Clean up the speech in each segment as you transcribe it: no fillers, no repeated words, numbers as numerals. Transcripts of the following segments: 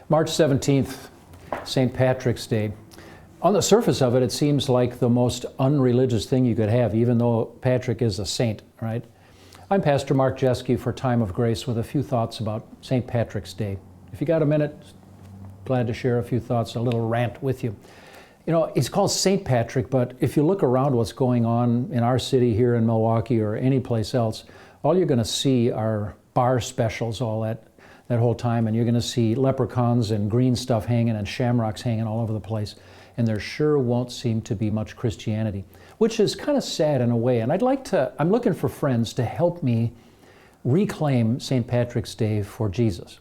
March 17th, St. Patrick's Day. On the surface of it, it seems like the most unreligious thing you could have, even though Patrick is a saint, right? I'm Pastor Mark Jeske for Time of Grace with a few thoughts about St. Patrick's Day. If you got a minute, glad to share a few thoughts, a little rant with you. You know, it's called St. Patrick, but if you look around what's going on in our city here in Milwaukee or any place else, all you're going to see are bar specials all that whole time, and you're going to see leprechauns and green stuff hanging and shamrocks hanging all over the place, and there sure won't seem to be much Christianity, which is kind of sad in a way. And I'm looking for friends to help me reclaim St. Patrick's Day for Jesus,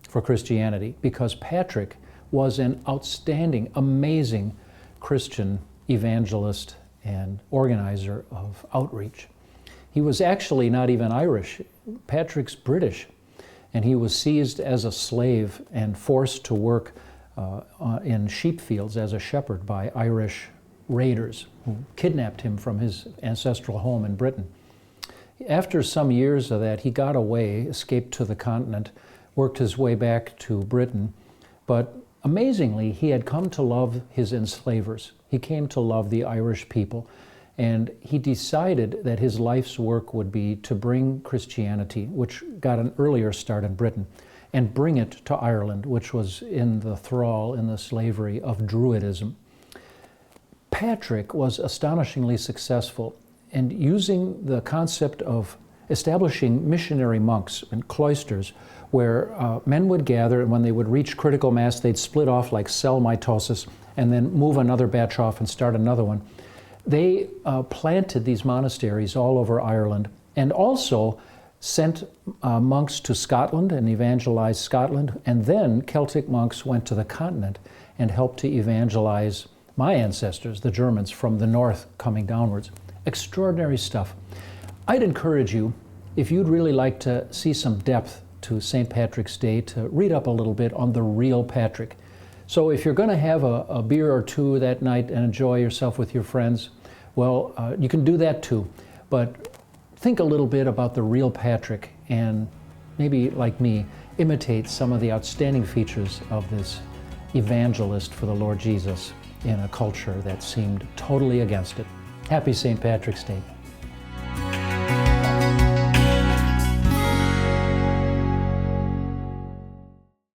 for Christianity, because Patrick was an outstanding, amazing Christian evangelist and organizer of outreach. He was actually not even Irish. Patrick's British, and he was seized as a slave and forced to work in sheep fields as a shepherd by Irish raiders who kidnapped him from his ancestral home in Britain. After some years of that, he got away, escaped to the continent, worked his way back to Britain, but amazingly, he had come to love his enslavers. He came to love the Irish people, and he decided that his life's work would be to bring Christianity, which got an earlier start in Britain, and bring it to Ireland, which was in the thrall, in the slavery of Druidism. Patrick was astonishingly successful, and using the concept of establishing missionary monks and cloisters where men would gather, and when they would reach critical mass, they'd split off like cell mitosis and then move another batch off and start another one. They planted these monasteries all over Ireland and also sent monks to Scotland and evangelized Scotland, and then Celtic monks went to the continent and helped to evangelize my ancestors, the Germans, from the north coming downwards. Extraordinary stuff. I'd encourage you, if you'd really like to see some depth to St. Patrick's Day, to read up a little bit on the real Patrick. So if you're going to have a beer or two that night and enjoy yourself with your friends, well, you can do that too. But think a little bit about the real Patrick and maybe, like me, imitate some of the outstanding features of this evangelist for the Lord Jesus in a culture that seemed totally against it. Happy St. Patrick's Day.